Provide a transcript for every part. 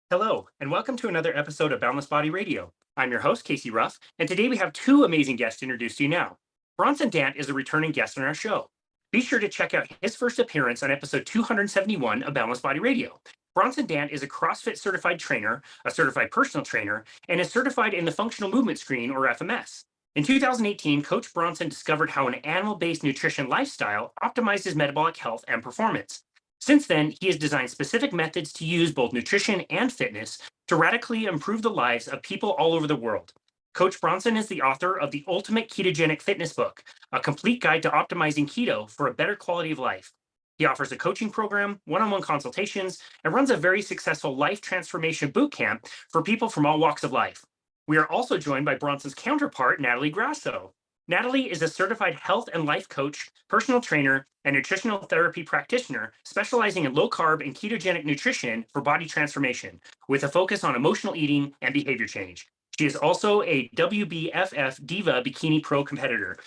Hello, and welcome to another episode of Boundless Body Radio. I'm your host, Casey Ruff, and today we have two amazing guests to introduce to you now. Bronson Dant is a returning guest on our show. Be sure to check out his first appearance on episode 271 of Boundless Body Radio. Bronson Dant is a CrossFit Certified Trainer, a certified personal trainer, and is certified in the Functional Movement Screen, or FMS. In 2018, Coach Bronson discovered how an animal-based nutrition lifestyle optimizes metabolic health and performance. Since then, he has designed specific methods to use both nutrition and fitness to radically improve the lives of people all over the world. Coach Bronson is the author of the Ultimate Ketogenic Fitness Book, a complete guide to optimizing keto for a better quality of life. He offers a coaching program, one-on-one consultations, and runs a very successful life transformation bootcamp for people from all walks of life. We are also joined by Bronson's counterpart, Natalie Grasso. Natalie is a certified health and life coach, personal trainer, and nutritional therapy practitioner specializing in low-carb and ketogenic nutrition for body transformation, with a focus on emotional eating and behavior change. She is also a WBFF Diva Bikini PRO competitor.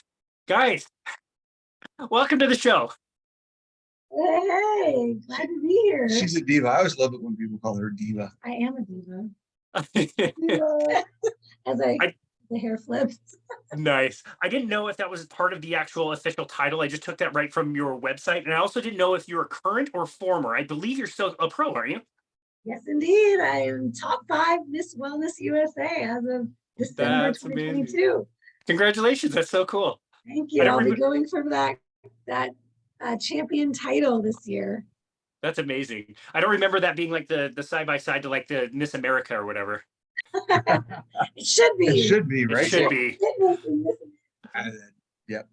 Guys, welcome to the show. Hey, glad to be here. She's a diva. I always love it when people call her a diva. I am a diva. As the hair flips. Nice. I didn't know if that was part of the actual official title. I just took that right from your website. And I also didn't know if you're current or former. I believe you're still a pro, aren't you? Yes, indeed. I am top 5 Miss Wellness USA as of December 2022. Amazing. Congratulations. That's so cool. Thank you. I'll be going for that champion title this year. That's amazing. I don't remember that being like the side-by-side to like the Miss America or whatever. It should be. It should be, right? It should be. Yep.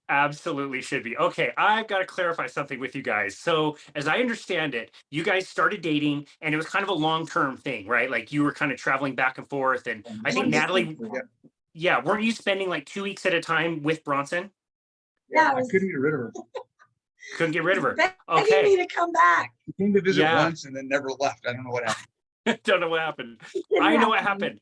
Absolutely should be. Okay, I've got to clarify something with you guys. So as I understand it, you guys started dating and it was kind of a long-term thing, right? Like you were kind of traveling back and forth. And I think Natalie, weren't you spending like 2 weeks at a time with Bronson? Yeah, I couldn't get rid of her. Couldn't get rid of her. Okay. Me to come back. She came to visit once and then never left. I don't know what happened. Don't know what happened. I know what happened.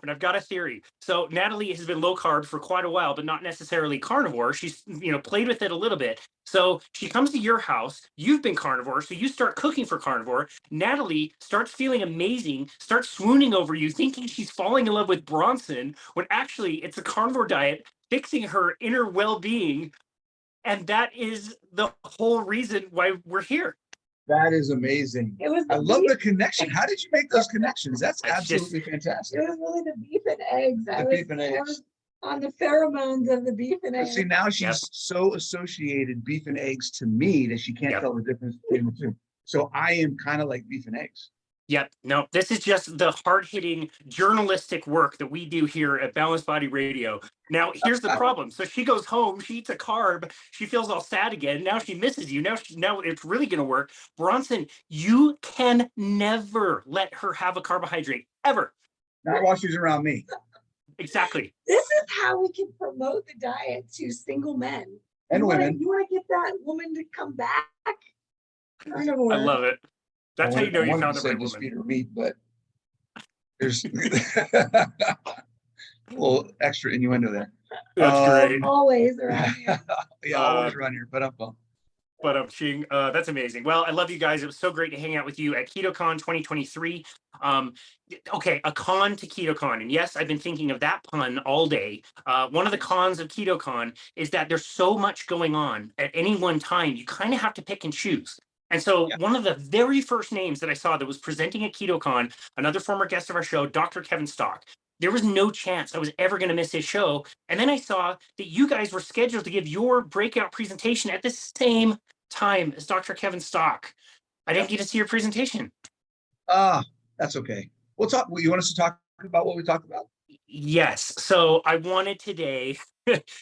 I've got a theory. So Natalie has been low carb for quite a while, but not necessarily carnivore. She's, played with it a little bit. So she comes to your house. You've been carnivore. So you start cooking for carnivore. Natalie starts feeling amazing, starts swooning over you, thinking she's falling in love with Bronson, when actually it's a carnivore diet fixing her inner well-being. And that is the whole reason why we're here. That is amazing. I love the connection. How did you make those connections? That's absolutely fantastic. It was really the beef and eggs. The beef and eggs. On the pheromones of the beef and eggs. See, now she's so associated beef and eggs to me that she can't tell the difference between the two. So I am kind of like beef and eggs. Yep. No, this is just the hard-hitting journalistic work that we do here at Balanced Body Radio. Now, here's the problem. So she goes home, she eats a carb, she feels all sad again. Now she misses you. Now it's really going to work. Bronson, you can never let her have a carbohydrate, ever. Not while she's around me. Exactly. This is how we can promote the diet to single men. And women. You want to get that woman to come back? Carnivore. I love it. That's how you know you found the right woman. Feed her meat, but there's a little extra innuendo there. That's great. Always around here. Always around here. That's amazing. Well, I love you guys. It was so great to hang out with you at KetoCon 2023. Okay, a con to KetoCon. And yes, I've been thinking of that pun all day. One of the cons of KetoCon is that there's so much going on at any one time. You kind of have to pick and choose. And so one of the very first names that I saw that was presenting at KetoCon, another former guest of our show, Dr. Kevin Stock. There was no chance I was ever going to miss his show. And then I saw that you guys were scheduled to give your breakout presentation at the same time as Dr. Kevin Stock. I didn't get to see your presentation. That's okay. We'll talk. You want us to talk about what we talked about? Yes. So I wanted today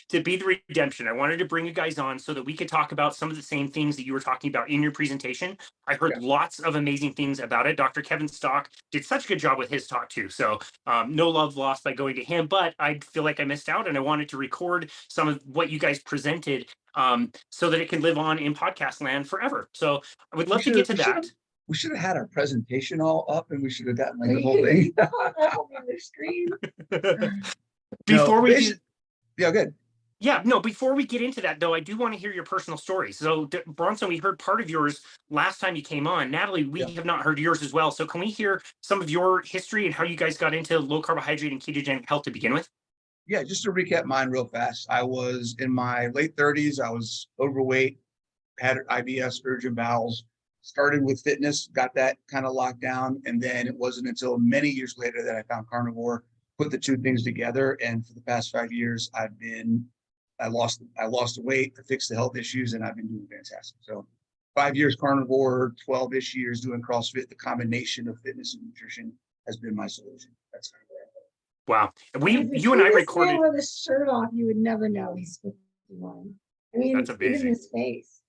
to be the redemption. I wanted to bring you guys on so that we could talk about some of the same things that you were talking about in your presentation. I heard lots of amazing things about it. Dr. Kevin Stock did such a good job with his talk too. So no love lost by going to him, but I feel like I missed out and I wanted to record some of what you guys presented so that it can live on in podcast land forever. So I would love to get to that. We should have had our presentation all up and we should have gotten like the whole thing. On the screen. Before we do, yeah, good. Yeah, no, before we get into that, though, I do want to hear your personal story. So, Bronson, we heard part of yours last time you came on. Natalie, we Yeah. have not heard yours as well. So, can we hear some of your history and how you guys got into low carbohydrate and ketogenic health to begin with? Yeah, just to recap mine real fast. I was in my late 30s. I was overweight, had IBS, urgent bowels, started with fitness, got that kind of locked down. And then it wasn't until many years later that I found carnivore, put the two things together. And for the past 5 years, I lost the weight, I fixed the health issues, and I've been doing fantastic. So 5 years carnivore, 12-ish years doing CrossFit. The combination of fitness and nutrition has been my solution. That's kind of where Wow. If You and I see this recorded. man with his shirt off, you would never know he's 51. I mean, That's even amazing. his face.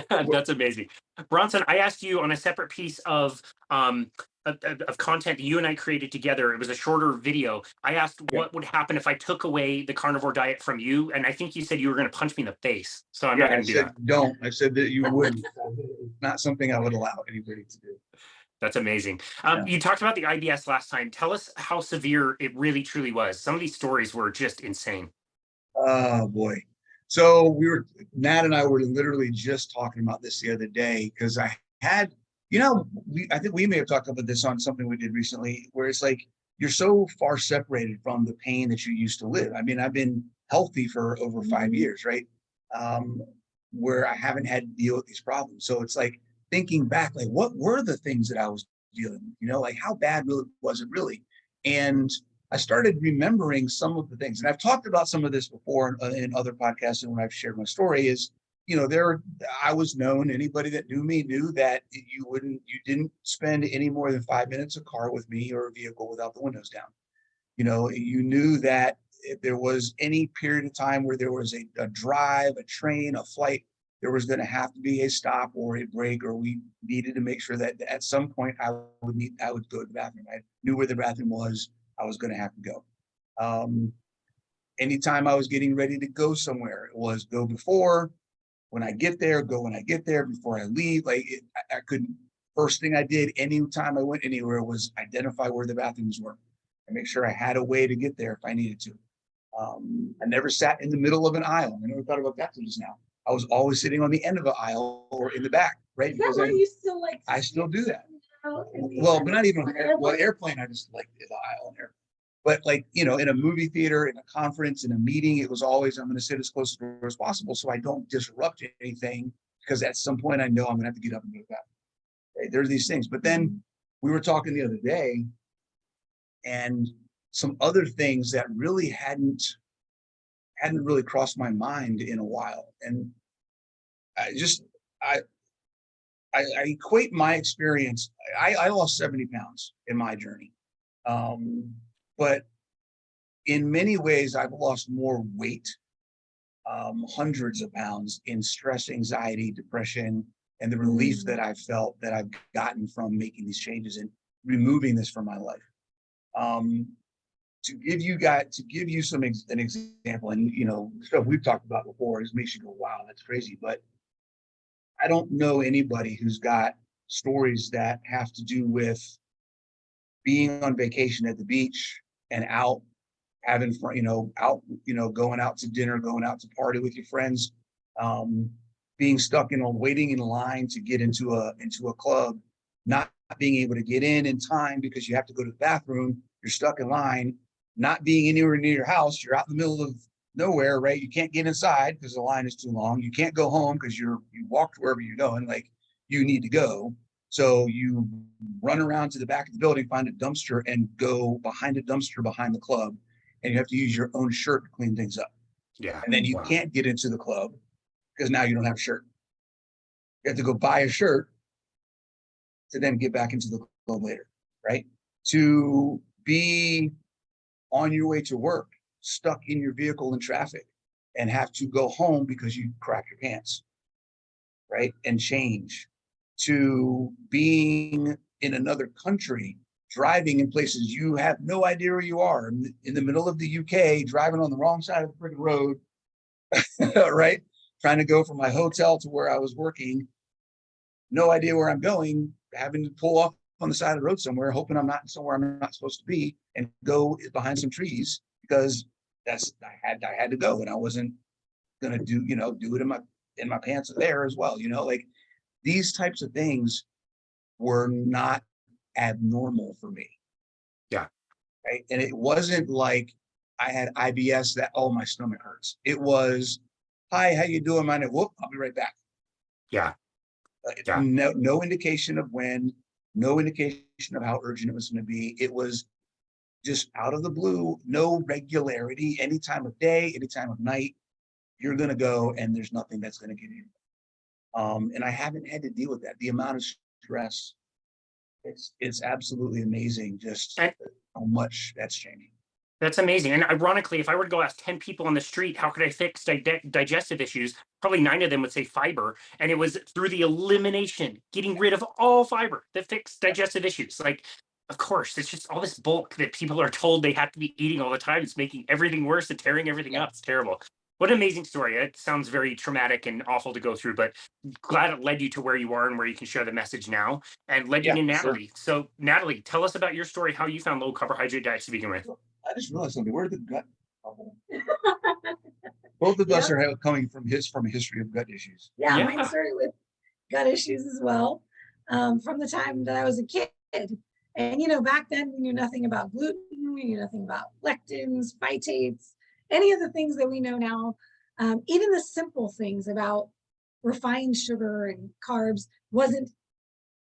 That's amazing. Bronson, I asked you on a separate piece of content that you and I created together. It was a shorter video. I asked what would happen if I took away the carnivore diet from you, and I think you said you were going to punch me in the face. So I'm not going to do that. don't. I said that you wouldn't. It's not something I would allow anybody to do. That's amazing. Yeah. You talked about the IBS last time. Tell us how severe it really truly was. Some of these stories were just insane. Oh boy. So Nat and I were literally just talking about this the other day because I had, I think we may have talked about this on something we did recently where it's like, you're so far separated from the pain that you used to live. I mean, I've been healthy for over 5 years, right? Where I haven't had to deal with these problems. So it's like thinking back, like what were the things that I was dealing with, like how bad really was it really? And I started remembering some of the things, and I've talked about some of this before in other podcasts and when I've shared my story is, I was known, anybody that knew me knew that you didn't spend any more than 5 minutes in a car with me or a vehicle without the windows down. You knew that if there was any period of time where there was a drive, a train, a flight, there was going to have to be a stop or a break, or we needed to make sure that at some point I would go to the bathroom. I knew where the bathroom was. I was going to have to go. Anytime I was getting ready to go somewhere, it was go before, when I get there, go when I get there, before I leave. I couldn't. First thing I did anytime I went anywhere was identify where the bathrooms were and make sure I had a way to get there if I needed to. I never sat in the middle of an aisle. I never thought about that till just now. I was always sitting on the end of an aisle or in the back, right? Is that why you still like? I still do that. Well, but not even airplane. I just like the aisle there. But in a movie theater, in a conference, in a meeting, it was always, I'm going to sit as close to the door as possible so I don't disrupt anything, because at some point I know I'm going to have to get up and go back. Right? There's these things. But then we were talking the other day, and some other things that really hadn't really crossed my mind in a while. And I equate my experience. I lost 70 pounds in my journey. But in many ways, I've lost more weight, hundreds of pounds in stress, anxiety, depression, and the relief that I've felt that I've gotten from making these changes and removing this from my life. To give you an example, and stuff we've talked about before, is makes you go, wow, that's crazy. But I don't know anybody who's got stories that have to do with being on vacation at the beach and out having fun, going out to dinner, going out to party with your friends, being stuck waiting in line to get into a club, not being able to get in time because you have to go to the bathroom, you're stuck in line, not being anywhere near your house, you're out in the middle of nowhere, right? You can't get inside because the line is too long. You can't go home because you walked wherever you're going, like you need to go. So you run around to the back of the building, find a dumpster, and go behind a dumpster behind the club. And you have to use your own shirt to clean things up. Yeah. And then you can't get into the club because now you don't have a shirt. You have to go buy a shirt to then get back into the club later, right? To be on your way to work, stuck in your vehicle in traffic, and have to go home because you crapped your pants, right? And change. To being in another country, driving in places you have no idea where you are, in the middle of the UK, driving on the wrong side of the freaking road, right? Trying to go from my hotel to where I was working, no idea where I'm going, having to pull off on the side of the road somewhere, hoping I'm not somewhere I'm not supposed to be, and go behind some trees because I had to go, and I wasn't gonna do it in my pants there as well. Like these types of things were not abnormal for me. Yeah. Right. And it wasn't like I had IBS that, oh, my stomach hurts. It was, hi, how you doing, man? Whoop, I'll be right back. Yeah. Yeah. No indication of when, no indication of how urgent it was going to be. It was just out of the blue, no regularity, any time of day, any time of night, you're going to go and there's nothing that's going to get you. And I haven't had to deal with that. The amount of stress, it's absolutely amazing just how much that's changing. That's amazing. And ironically, if I were to go ask 10 people on the street, how could I fix digestive issues? Probably 9 of them would say fiber. And it was through the elimination, getting rid of all fiber that fixed digestive issues. Like, of course, it's just all this bulk that people are told they have to be eating all the time. It's making everything worse and tearing everything up. It's terrible. What an amazing story. It sounds very traumatic and awful to go through, but glad it led you to where you are and where you can share the message now, and led you to Natalie. Sure. So Natalie, tell us about your story, how you found low carbohydrate diets to begin with. I just realized something. Where did the gut come from? Both of us are coming from a history of gut issues. Yeah, mine started with gut issues as well, from the time that I was a kid. And back then we knew nothing about gluten, we knew nothing about lectins, phytates, any of the things that we know now. Even the simple things about refined sugar and carbs wasn't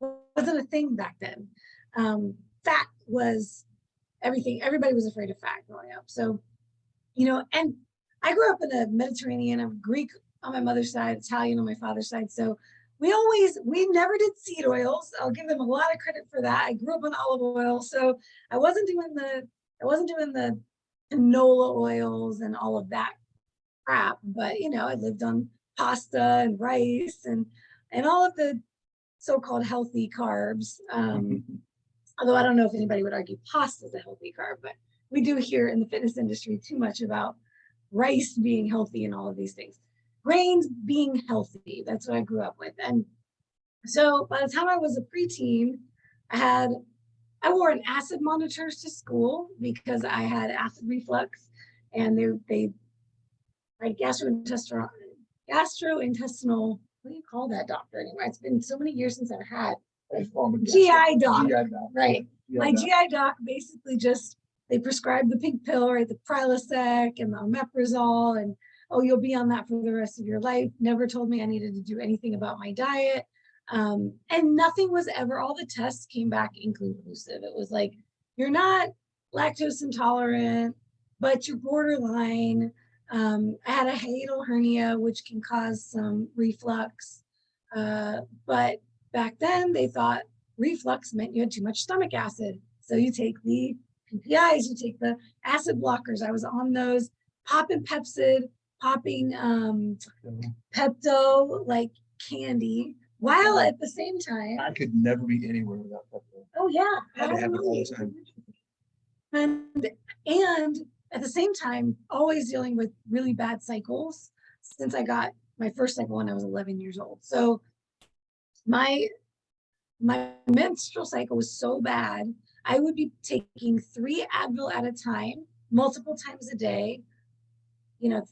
a thing back then. Fat was everything. Everybody was afraid of fat growing up. So, and I grew up in a Mediterranean, I'm Greek on my mother's side, Italian on my father's side. So we never did seed oils. I'll give them a lot of credit for that. I grew up on olive oil. So I wasn't doing the canola oils and all of that crap, but I lived on pasta and rice and all of the so-called healthy carbs. Although I don't know if anybody would argue pasta is a healthy carb, but we do hear in the fitness industry too much about rice being healthy and all of these things. Grains being healthy, that's what I grew up with. And so by the time I was a preteen, I wore an acid monitor to school because I had acid reflux, and they had gastrointestinal, what do you call that, doctor anyway? It's been so many years since I've had GI doc, right? My GI doc basically they prescribed the pink pill, right? The Prilosec and the omeprazole, and you'll be on that for the rest of your life. Never told me I needed to do anything about my diet. And nothing was ever, all the tests came back inconclusive. It was like, you're not lactose intolerant, but you're borderline. I had a hiatal hernia, which can cause some reflux. But back then they thought reflux meant you had too much stomach acid. So you take the PPIs, you take the acid blockers. I was on those, popping Pepcid, popping Pepto like candy, while at the same time. I could never be anywhere without Pepto. Oh yeah. I had to have it all the time. And at the same time, always dealing with really bad cycles since I got my first cycle when I was 11 years old. So my menstrual cycle was so bad, I would be taking 3 Advil at a time, multiple times a day,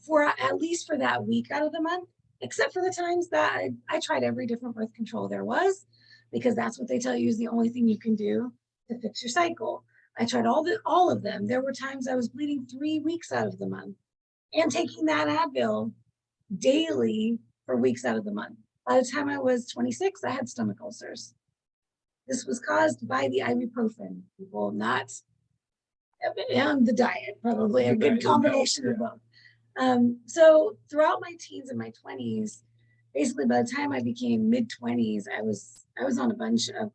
for at least for that week out of the month, except for the times that I tried every different birth control there was, because that's what they tell you is the only thing you can do to fix your cycle. I tried all of them. There were times I was bleeding 3 weeks out of the month and taking that Advil daily for weeks out of the month. By the time I was 26, I had stomach ulcers. This was caused by the ibuprofen. People not, and the diet, probably a good combination of both. So throughout my teens and my 20s, basically by the time I became mid-20s, I was on a bunch of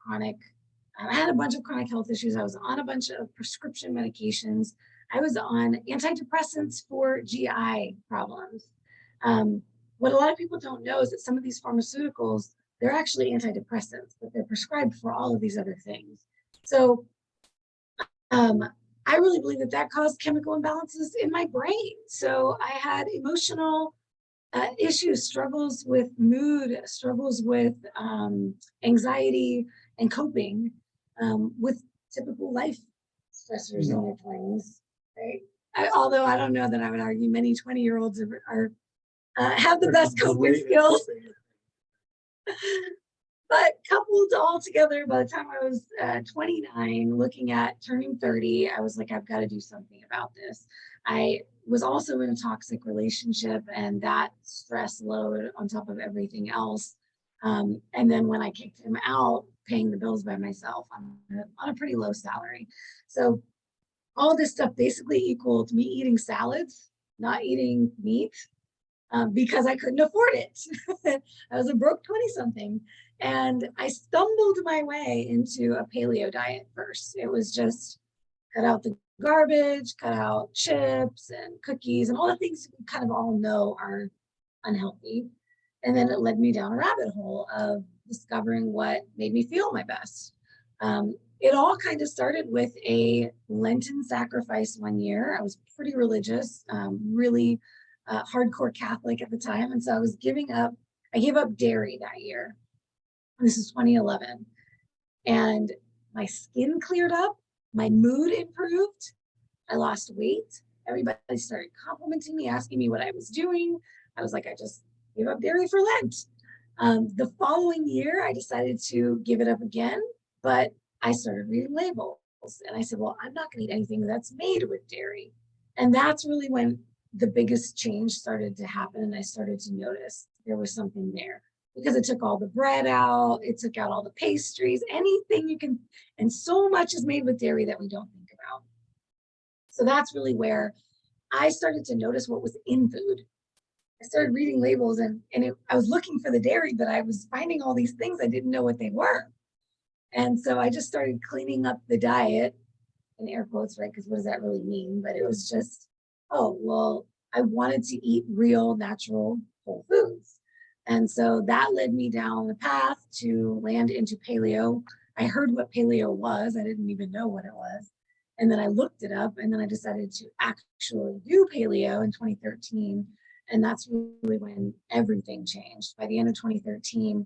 I had a bunch of chronic health issues. I was on a bunch of prescription medications. I was on antidepressants for GI problems. What a lot of people don't know is that some of these pharmaceuticals, they're actually antidepressants, but they're prescribed for all of these other things. So I really believe that caused chemical imbalances in my brain. So I had emotional issues, struggles with mood, struggles with anxiety and coping with typical life stressors in your 20s, right? Although I don't know that I would argue many 20-year-olds have the best coping skills. But coupled all together, by the time I was 29, looking at turning 30, I was like, I've got to do something about this. I was also in a toxic relationship, and that stress load on top of everything else. And then when I kicked him out, paying the bills by myself on a pretty low salary. So all this stuff basically equaled me eating salads, not eating meat, because I couldn't afford it. I was a broke 20-something. And I stumbled my way into a paleo diet first. It was just cut out the garbage, cut out chips and cookies and all the things we kind of all know are unhealthy. And then it led me down a rabbit hole of discovering what made me feel my best. It all kind of started with a Lenten sacrifice one year. I was pretty religious, really hardcore Catholic at the time. And so I gave up dairy that year. This is 2011. And my skin cleared up, my mood improved, I lost weight. Everybody started complimenting me, asking me what I was doing. I was like, I just gave up dairy for Lent. The following year, I decided to give it up again, but I started reading labels. And I said, well, I'm not going to eat anything that's made with dairy. And that's really when the biggest change started to happen. And I started to notice there was something there. Because it took all the bread out, it took out all the pastries, anything you can, and so much is made with dairy that we don't think about. So that's really where I started to notice what was in food. I started reading labels and I was looking for the dairy, but I was finding all these things I didn't know what they were. And so I just started cleaning up the diet, in air quotes, right? Because what does that really mean? But it was just, oh, well, I wanted to eat real, natural, whole foods. And so that led me down the path to land into paleo. I heard what paleo was. I didn't even know what it was. And then I looked it up, and then I decided to actually do paleo in 2013. And that's really when everything changed. By the end of 2013,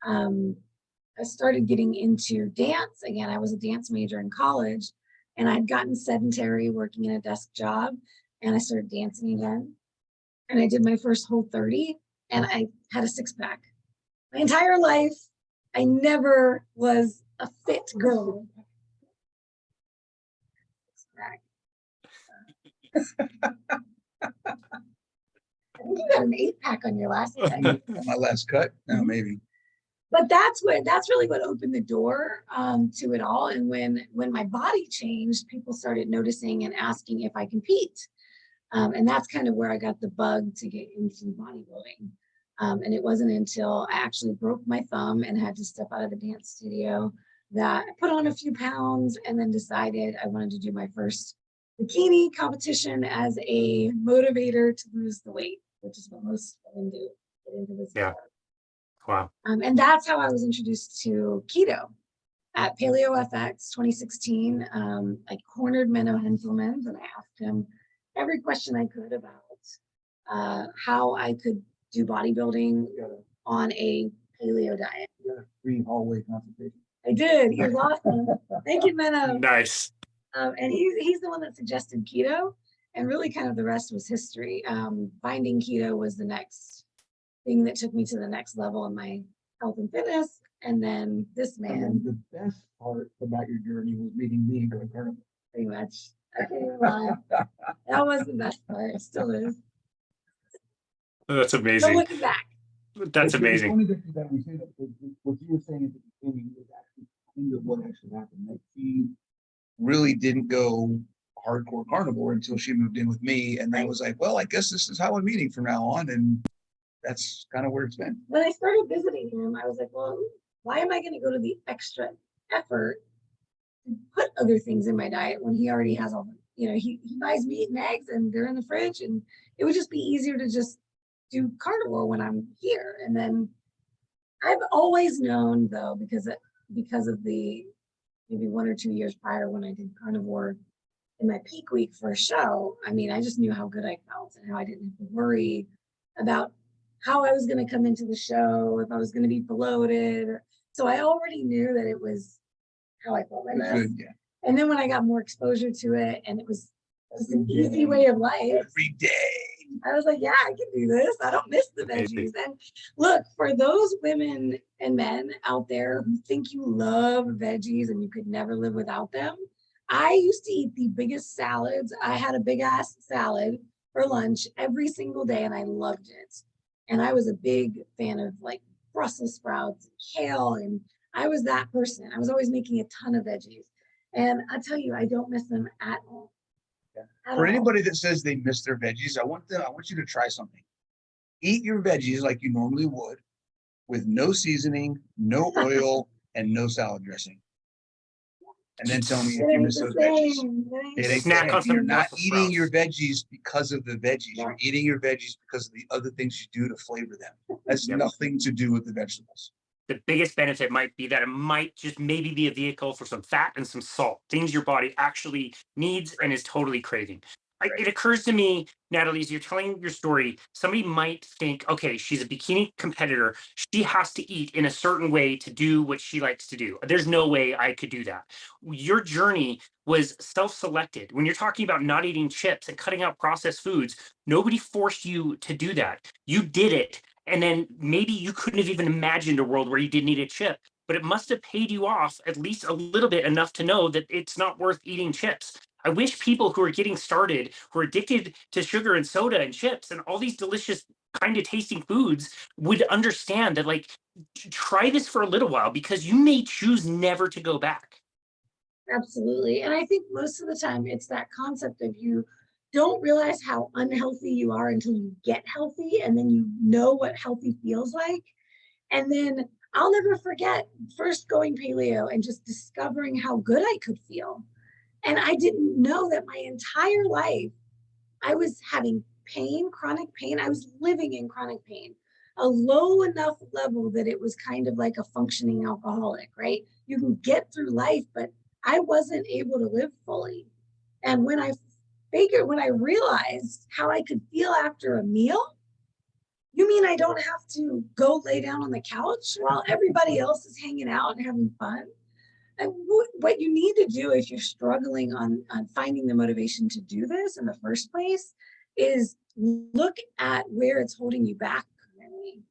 I started getting into dance. Again, I was a dance major in college, and I'd gotten sedentary working in a desk job, and I started dancing again. And I did my first Whole 30. And I had a six-pack. My entire life, I never was a fit girl. I think you got an 8-pack on your last cut. On my last cut? No, maybe. But that's really what opened the door to it all. And when my body changed, people started noticing and asking if I compete. And that's kind of where I got the bug to get into bodybuilding. And it wasn't until I actually broke my thumb and had to step out of the dance studio that I put on a few pounds and then decided I wanted to do my first bikini competition as a motivator to lose the weight, which is what most women do, get into this. Yeah. Wow. And that's how I was introduced to keto at Paleo FX 2016. I cornered Menno Henselmans and I asked him every question I could about how I could do bodybuilding on a paleo diet. You got a free hallway consultation. I did. He was awesome. Thank you, Menno. Nice. And he's the one that suggested keto, and really kind of the rest was history. Finding keto was the next thing that took me to the next level in my health and fitness. And then this man. And the best part about your journey was meeting me and going carnivore. Pretty much. I can't even lie. That was the best part. It still is. That's So amazing. looking back. That's amazing. It's funny that we say that what you were saying at the beginning is actually kind of what actually happened. Like she really didn't go hardcore carnivore until she moved in with me, and then was like, well, I guess this is how I'm eating from now on, and that's kind of where it's been. When I started visiting him, I was like, well, why am I going to go to the extra effort to put other things in my diet when he already has all the, he buys meat and eggs and they're in the fridge, and it would just be easier to just do carnivore when I'm here. And then I've always known, though, because of the maybe 1 or 2 years prior when I did carnivore in my peak week for a show, I mean, I just knew how good I felt and how I didn't have to worry about how I was going to come into the show, if I was going to be bloated. So I already knew that it was how I felt my best. Yeah. And then when I got more exposure to it, and it was It's an easy way of life. Every day. I was like, yeah, I can do this. I don't miss the veggies. And look, for those women and men out there who think you love veggies and you could never live without them, I used to eat the biggest salads. I had a big ass salad for lunch every single day and I loved it. And I was a big fan of like Brussels sprouts, kale, and I was that person. I was always making a ton of veggies. And I tell you, I don't miss them at all. For anybody that says they miss their veggies, I want you to try something. Eat your veggies like you normally would, with no seasoning, no oil, and no salad dressing. And then tell me if you miss those veggies. It ain't Snack on some You're not Brussels eating sprouts. your veggies because of the veggies. Yeah. You're eating your veggies because of the other things you do to flavor them. That's Yep. nothing to do with the vegetables. The biggest benefit might be that it might just maybe be a vehicle for some fat and some salt, things your body actually needs and is totally craving. It occurs to me, Natalie, as you're telling your story, somebody might think, okay, she's a bikini competitor. She has to eat in a certain way to do what she likes to do. There's no way I could do that. Your journey was self-selected. When you're talking about not eating chips and cutting out processed foods, nobody forced you to do that. You did it. And then maybe you couldn't have even imagined a world where you didn't eat a chip, but it must have paid you off at least a little bit enough to know that it's not worth eating chips. I wish people who are getting started, who are addicted to sugar and soda and chips and all these delicious kind of tasting foods would understand that, like, try this for a little while because you may choose never to go back. Absolutely. And I think most of the time it's that concept of you don't realize how unhealthy you are until you get healthy and then you know what healthy feels like. And then I'll never forget first going paleo and just discovering how good I could feel. And I didn't know that my entire life I was having pain, chronic pain. I was living in chronic pain, a low enough level that it was kind of like a functioning alcoholic, right? You can get through life, but I wasn't able to live fully. And when I realized how I could feel after a meal, you mean I don't have to go lay down on the couch while everybody else is hanging out and having fun? And what you need to do if you're struggling on finding the motivation to do this in the first place is look at where it's holding you back currently.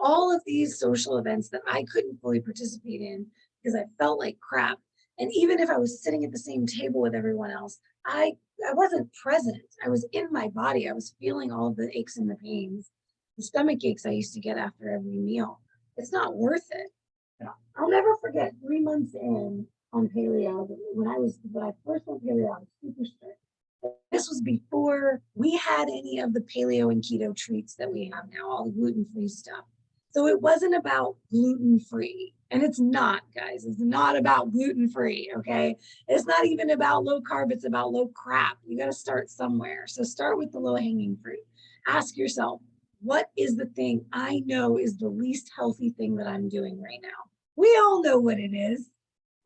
All of these social events that I couldn't fully participate in because I felt like crap. And even if I was sitting at the same table with everyone else, I wasn't present. I was in my body. I was feeling all the aches and the pains, the stomach aches I used to get after every meal. It's not worth it. I'll never forget 3 months in on paleo, when I first went paleo, I was super strict. This was before we had any of the paleo and keto treats that we have now, all the gluten-free stuff. So it wasn't about gluten-free. And it's not, guys. It's not about gluten-free, okay? It's not even about low carb. It's about low crap. You got to start somewhere. So start with the low-hanging fruit. Ask yourself, what is the thing I know is the least healthy thing that I'm doing right now? We all know what it is.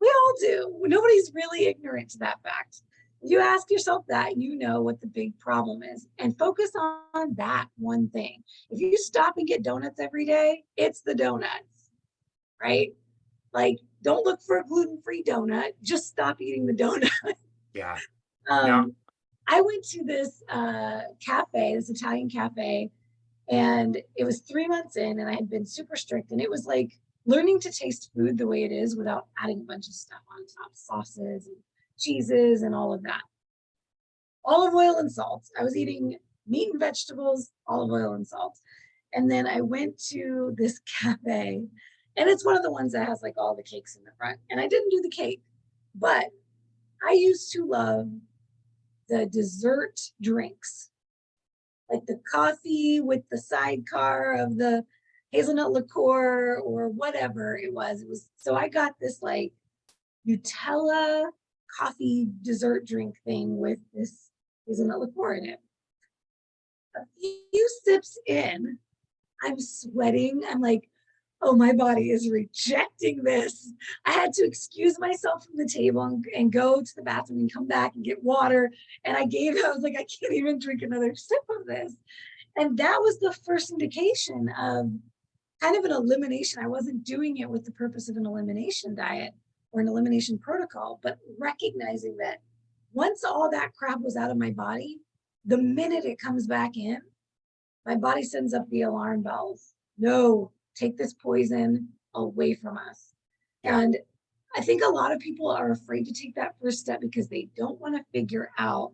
We all do. Nobody's really ignorant to that fact. You ask yourself that, you know what the big problem is, and focus on that one thing. If you stop and get donuts every day, it's the donuts, right? Like, don't look for a gluten-free donut. Just stop eating the donut. Yeah. I went to this cafe, this Italian cafe, and it was 3 months in, and I had been super strict, and it was like learning to taste food the way it is without adding a bunch of stuff on top, sauces and cheeses and all of that. Olive oil and salt. I was eating meat and vegetables, olive oil and salt. And then I went to this cafe, and it's one of the ones that has like all the cakes in the front. And I didn't do the cake, but I used to love the dessert drinks, like the coffee with the sidecar of the hazelnut liqueur or whatever it was. So I got this like Nutella coffee dessert drink thing with this hazelnut liqueur in it. A few sips in, I'm sweating. I'm like, oh, my body is rejecting this. I had to excuse myself from the table and go to the bathroom and come back and get water. And I was like, I can't even drink another sip of this. And that was the first indication of kind of an elimination. I wasn't doing it with the purpose of an elimination diet or an elimination protocol, but recognizing that Once all that crap was out of my body, the minute it comes back in, my body sends up the alarm bells. No, take this poison away from us. Yeah. And I think a lot of people are afraid to take that first step because they don't want to figure out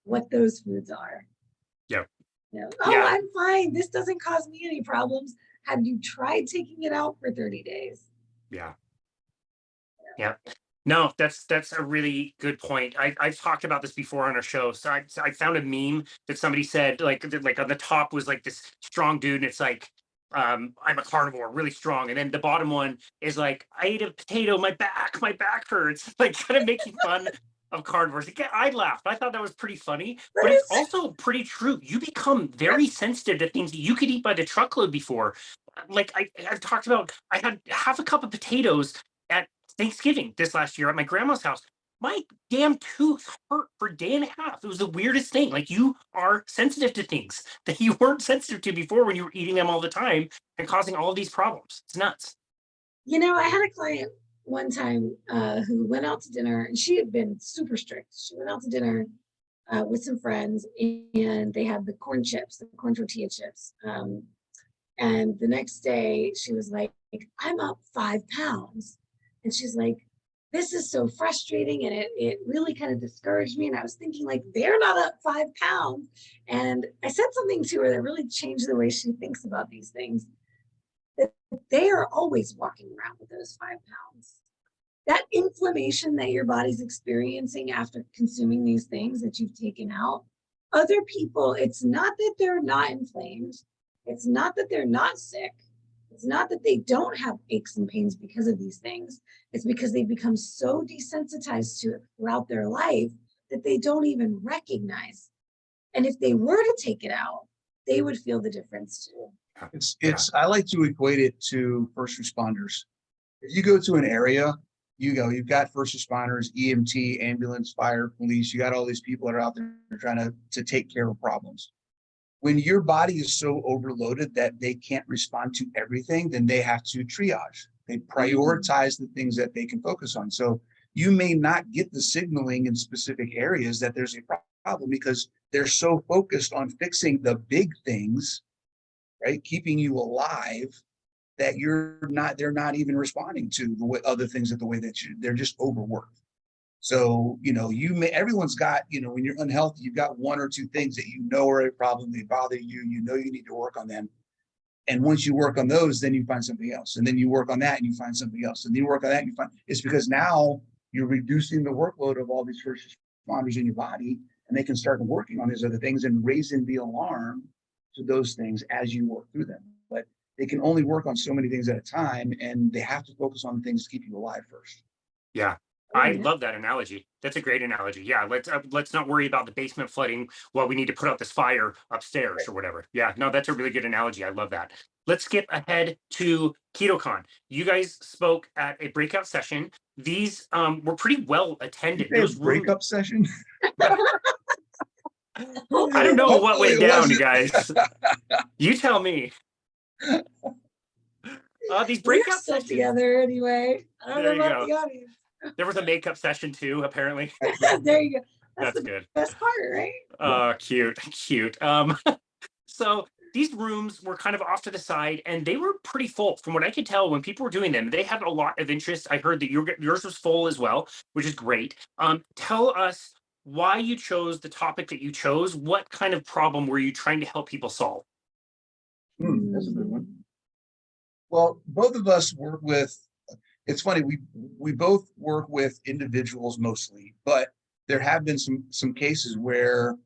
what those foods are. Yeah. You know, oh, Yeah. I'm fine. This doesn't cause me any problems. Have you tried taking it out for 30 days? Yeah. Yeah. No, that's a really good point. I've talked about this before on our show. So I found a meme that somebody said, like on the top was like this strong dude, and it's like, I'm a carnivore, really strong. And then the bottom one is like, I ate a potato, my back hurts. Like kind of making fun of carnivores. Again, I laughed. I thought that was pretty funny, but it's also pretty true. You become very sensitive to things that you could eat by the truckload before. Like I've talked about, I had half a cup of potatoes at Thanksgiving this last year at my grandma's house. My damn tooth hurt for a day and a half. It was the weirdest thing. Like, you are sensitive to things that you weren't sensitive to before when you were eating them all the time and causing all of these problems. It's nuts. You know, I had a client one time who went out to dinner, and she had been super strict. She went out to dinner with some friends, and they had the corn chips, the corn tortilla chips. And the next day she was like, I'm up 5 pounds. And she's like, this is so frustrating. And it really kind of discouraged me. And I was thinking, like, they're not up 5 pounds. And I said something to her that really changed the way she thinks about these things. That they are always walking around with those 5 pounds. That inflammation that your body's experiencing after consuming these things that you've taken out, other people, it's not that they're not inflamed. It's not that they're not sick. It's not that they don't have aches and pains because of these things. It's because they've become so desensitized to it throughout their life that they don't even recognize. And if they were to take it out, they would feel the difference too. I like to equate it to first responders. If you go to an area, you've got first responders, EMT, ambulance, fire, police, you got all these people that are out there trying to take care of problems. When your body is so overloaded that they can't respond to everything, then they have to triage. They prioritize the things that they can focus on. So you may not get the signaling in specific areas that there's a problem because they're so focused on fixing the big things, right? Keeping you alive, that they're not even responding to the way other things the way that they're just overworked. So, everyone's got, when you're unhealthy, you've got one or two things that are a problem, they bother you, you need to work on them. And once you work on those, then you find something else. And then you work on that and you find something else. And then you work on that and you find, it's because now you're reducing the workload of all these first responders in your body, and they can start working on these other things and raising the alarm to those things as you work through them. But they can only work on so many things at a time, and they have to focus on things to keep you alive first. Yeah. I love that analogy. That's a great analogy. Yeah, let's not worry about the basement flooding while we need to put out this fire upstairs or whatever. Yeah, no, that's a really good analogy. I love that. Let's skip ahead to KetoCon. You guys spoke at a breakout session. These were pretty well attended. Those breakup session? I don't know what went down, guys. You tell me. These breakout sessions together anyway. I don't know about the audience. There was a makeup session too, apparently. There you go. That's good. Best part, right? Oh, cute. So these rooms were kind of off to the side, and they were pretty full. From what I could tell, when people were doing them, they had a lot of interest. I heard that yours was full as well, which is great. Tell us why you chose the topic that you chose. What kind of problem were you trying to help people solve? That's a good one. Well, both of us work with, it's funny, we both work with individuals mostly, but there have been some cases where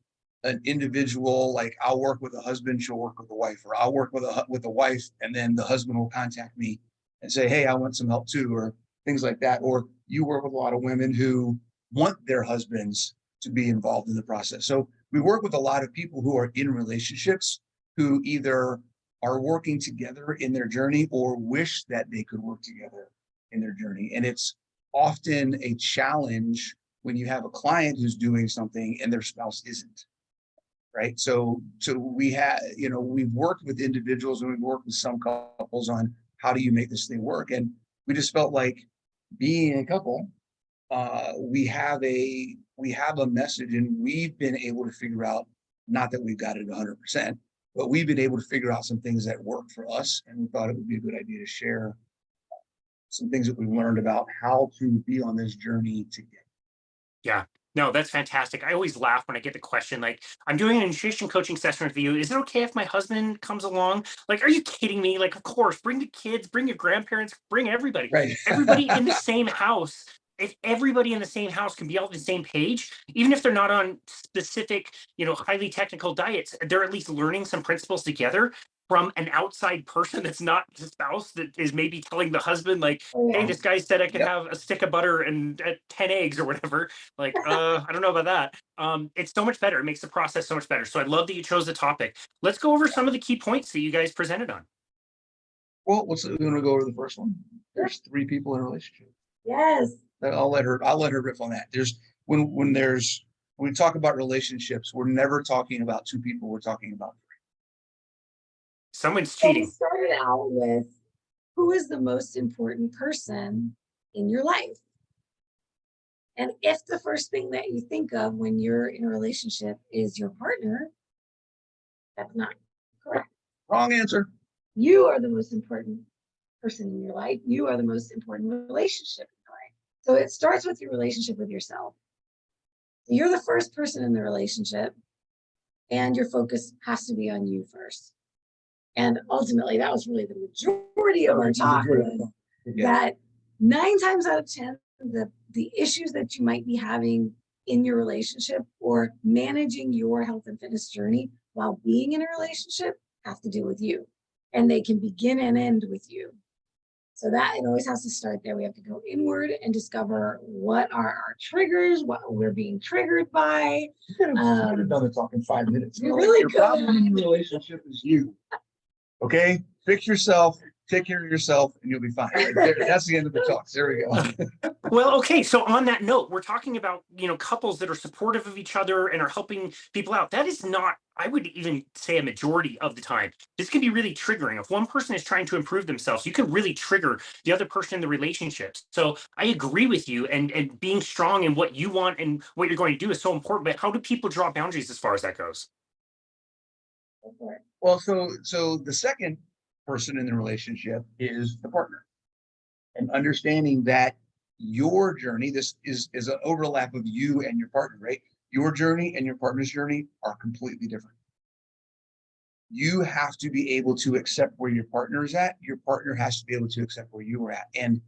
an individual, like I'll work with a husband, she'll work with a wife, or I'll work with a wife, and then the husband will contact me and say, hey, I want some help too, or things like that. Or you work with a lot of women who want their husbands to be involved in the process. So we work with a lot of people who are in relationships who either are working together in their journey or wish that they could work together in their journey. And it's often a challenge when you have a client who's doing something and their spouse isn't, right? So we've worked with individuals and we've worked with some couples on how do you make this thing work. And we just felt like being a couple, we have a message, and we've been able to figure out, not that we've got it 100%, but we've been able to figure out some things that work for us, and we thought it would be a good idea to share some things that we've learned about how to be on this journey together. Yeah. No, that's fantastic. I always laugh when I get the question, like, I'm doing a nutrition coaching session with you. Is it okay if my husband comes along? Like, are you kidding me? Like, of course, bring the kids, bring your grandparents, bring everybody. Right. Everybody in the same house. If everybody in the same house can be on the same page, even if they're not on specific, highly technical diets, they're at least learning some principles together from an outside person that's not the spouse, that is maybe telling the husband, like, Oh, hey, yeah. this guy said I could Yep. have a stick of butter and 10 eggs or whatever. Like, I don't know about that. It's so much better. It makes the process so much better. So I love that you chose the topic. Let's go over some of the key points that you guys presented on. Well, we're going to go over the first one. There's 3 people in a relationship. Yes. I'll let her riff on that. There's when we talk about relationships, we're never talking about 2 people. We're talking about 3. Someone's So we cheating. started out with, who is the most important person in your life? And if the first thing that you think of when you're in a relationship is your partner, that's not correct. Wrong answer. You are the most important person in your life. You are the most important relationship in your life. So it starts with your relationship with yourself. So you're the first person in the relationship, and your focus has to be on you first. And ultimately, that was really the majority of our talk, that 9 times out of 10, the issues that you might be having in your relationship or managing your health and fitness journey while being in a relationship have to do with you. And they can begin and end with you. So that it always has to start there. We have to go inward and discover what are our triggers, what we're being triggered by. You could have done the talk in 5 minutes. You really Your problem in your relationship is you. Okay? Fix yourself, take care of yourself, and you'll be fine. Right there. That's the end of the talk. There we go. Well, okay. So on that note, we're talking about, couples that are supportive of each other and are helping people out. That is not, I would even say, a majority of the time. This can be really triggering. If one person is trying to improve themselves, you can really trigger the other person in the relationship. So I agree with you, and being strong in what you want and what you're going to do is so important. But how do people draw boundaries as far as that goes? Well, so the second person in the relationship is the partner, and understanding that your journey, this is an overlap of you and your partner, right? Your journey and your partner's journey are completely different. You have to be able to accept where your partner is at. Your partner has to be able to accept where you are at. And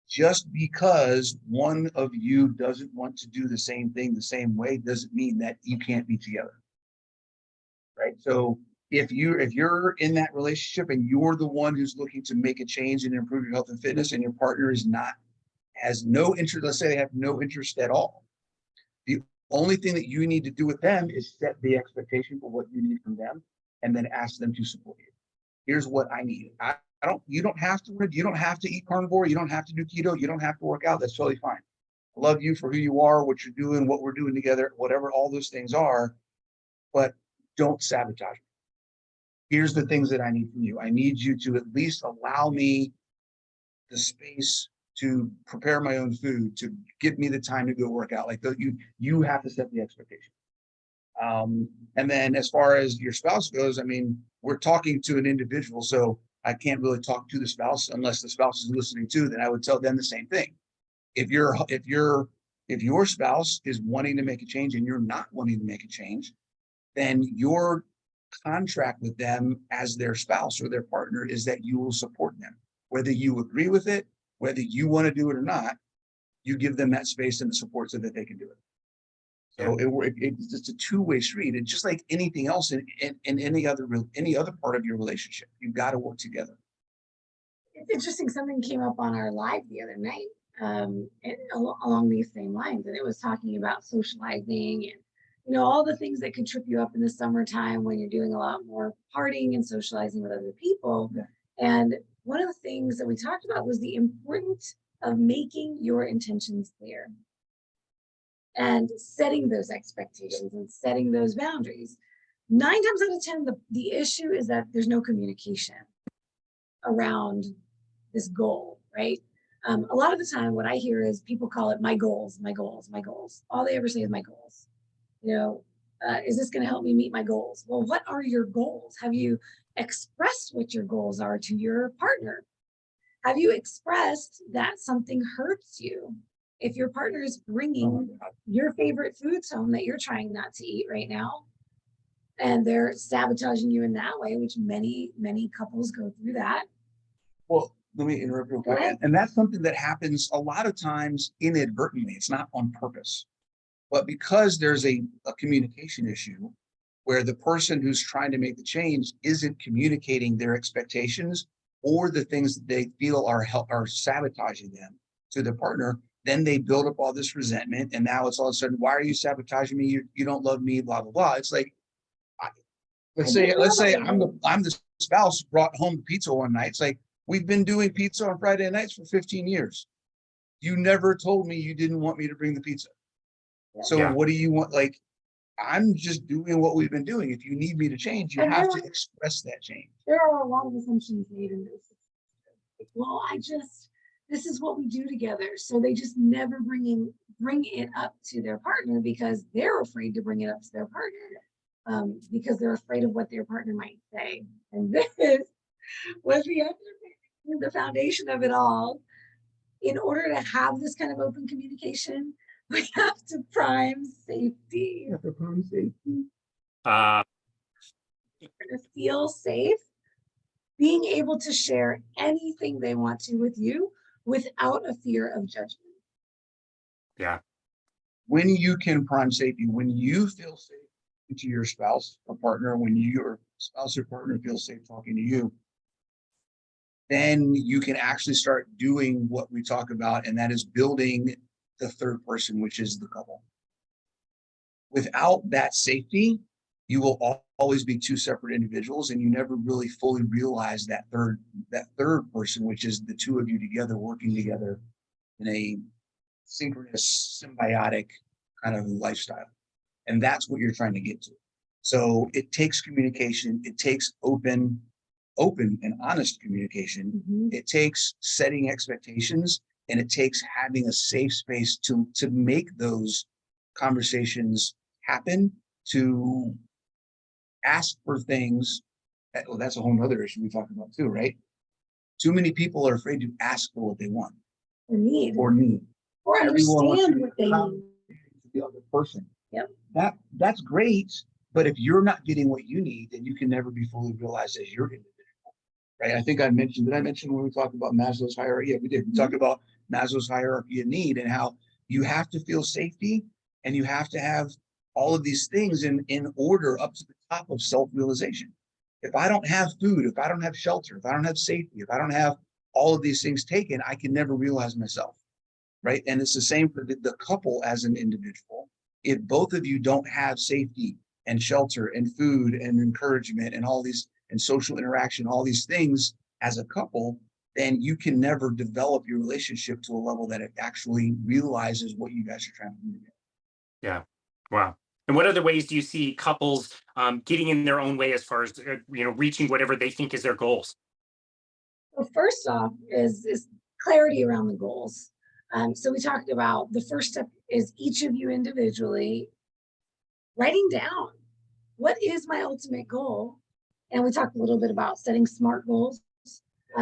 just because one of you doesn't want to do the same thing the same way doesn't mean that you can't be together. Right? So if you're in that relationship and you're the one who's looking to make a change and improve your health and fitness, and your partner has no interest, let's say they have no interest at all, the only thing that you need to do with them is set the expectation for what you need from them, and then ask them to support you. Here's what I need. You don't have to eat carnivore, you don't have to do keto, you don't have to work out. That's totally fine. I love you for who you are, what you're doing, what we're doing together, whatever all those things are, but don't sabotage me. Here's the things that I need from you. I need you to at least allow me the space to prepare my own food, to give me the time to go work out. Like you have to set the expectation. And then as far as your spouse goes, I mean, we're talking to an individual, so I can't really talk to the spouse unless the spouse is listening too. Then I would tell them the same thing. If your spouse is wanting to make a change and you're not wanting to make a change, then your contract with them as their spouse or their partner is that you will support them, whether you agree with it, whether you want to do it or not. You give them that space and the support so that they can do it. So it's just a two-way street. It's just like anything else in any other part of your relationship. You've got to work together. It's interesting. Something came up on our live the other night along these same lines, and it was talking about socializing and all the things that can trip you up in the summertime when you're doing a lot more partying and socializing with other people. Yeah. And one of the things that we talked about was the importance of making your intentions clear and setting those expectations and setting those boundaries. 9 times out of 10, the issue is that there's no communication around this goal, right? A lot of the time what I hear is people call it my goals, my goals, my goals. All they ever say is my goals. Is this going to help me meet my goals? Well, what are your goals? Have you expressed what your goals are to your partner? Have you expressed that something hurts you? If your partner is bringing your favorite foods home that you're trying not to eat right now, and they're sabotaging you in that way, which many, many couples go through that. Well, let me interrupt real quick. And that's something that happens a lot of times inadvertently. It's not on purpose. But because there's a communication issue where the person who's trying to make the change isn't communicating their expectations or the things that they feel are sabotaging them to their partner, then they build up all this resentment. And now it's all of a sudden, why are you sabotaging me? You don't love me, blah, blah, blah. It's like, let's say I'm the spouse who brought home the pizza one night. It's like, we've been doing pizza on Friday nights for 15 years. You never told me you didn't want me to bring the pizza. So what do you want? Like, I'm just doing what we've been doing. If you need me to change, you have to express that change. There are a lot of assumptions made in this. Well, this is what we do together. So they just never bring it up to their partner because they're afraid to bring it up to their partner because they're afraid of what their partner might say. And this was the foundation of it all. In order to have this kind of open communication, we have to prime safety. Uh, To feel safe, being able to share anything they want to with you without a fear of judgment. Yeah. When you can prime safety, when you feel safe to your spouse or partner, when your spouse or partner feels safe talking to you, then you can actually start doing what we talk about, and that is building the third person, which is the couple. Without that safety, you will always be two separate individuals, and you never really fully realize that third person, which is the two of you together working together in a synchronous, symbiotic kind of lifestyle. And that's what you're trying to get to. So it takes communication, it takes open and honest communication. Mm-hmm. It takes setting expectations, and it takes having a safe space to make those conversations happen, to ask for things. That's a whole other issue we talk about too, right? Too many people are afraid to ask for what they want Or need. Or understand what they need. The other person. Yep. That's great, but if you're not getting what you need, then you can never be fully realized as your individual. Right. I think did I mention when we talked about Maslow's hierarchy? Yeah, we did. We talked about Maslow's hierarchy of need and how you have to feel safety and you have to have all of these things in order up to the top of self-realization. If I don't have food, if I don't have shelter, if I don't have safety, if I don't have all of these things taken, I can never realize myself. Right. And it's the same for the couple as an individual. If both of you don't have safety and shelter and food and encouragement and all these and social interaction, all these things as a couple, then you can never develop your relationship to a level that it actually realizes what you guys are trying to do. Yeah. Wow. And what other ways do you see couples getting in their own way as far as reaching whatever they think is their goals? Well, first off is clarity around the goals. So we talked about the first step is each of you individually writing down what is my ultimate goal. And we talked a little bit about setting SMART goals.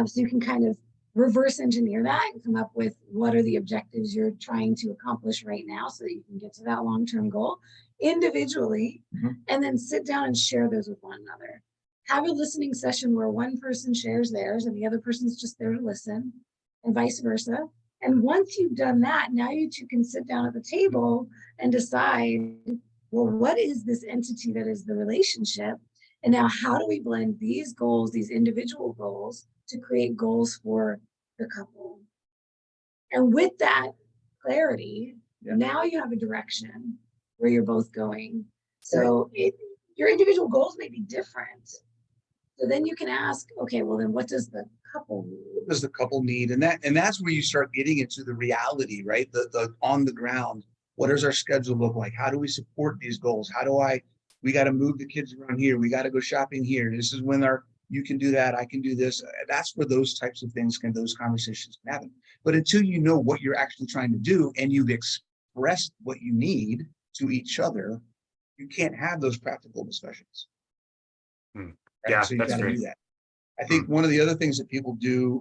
So you can kind of reverse engineer that and come up with what are the objectives you're trying to accomplish right now so that you can get to that long-term goal individually, and then sit down and share those with one another. Have a listening session where one person shares theirs and the other person's just there to listen, and vice versa. And once you've done that, now you two can sit down at the table and decide, well, what is this entity that is the relationship? And now how do we blend these goals, these individual goals, to create goals for the couple? And with that clarity, now you have a direction where you're both going. So your individual goals may be different. So then you can ask, okay, well then what does the couple need? What does the couple need? And that's where you start getting into the reality, right? The on the ground. What does our schedule look like? How do we support these goals? We got to move the kids around here. We got to go shopping here. This is when you can do that. I can do this. That's where those types of things those conversations can happen. But until you know what you're actually trying to do and you've expressed what you need to each other, you can't have those practical discussions. Mm. Right? Yeah, So you that's got to great. do that. I think one of the other things that people do,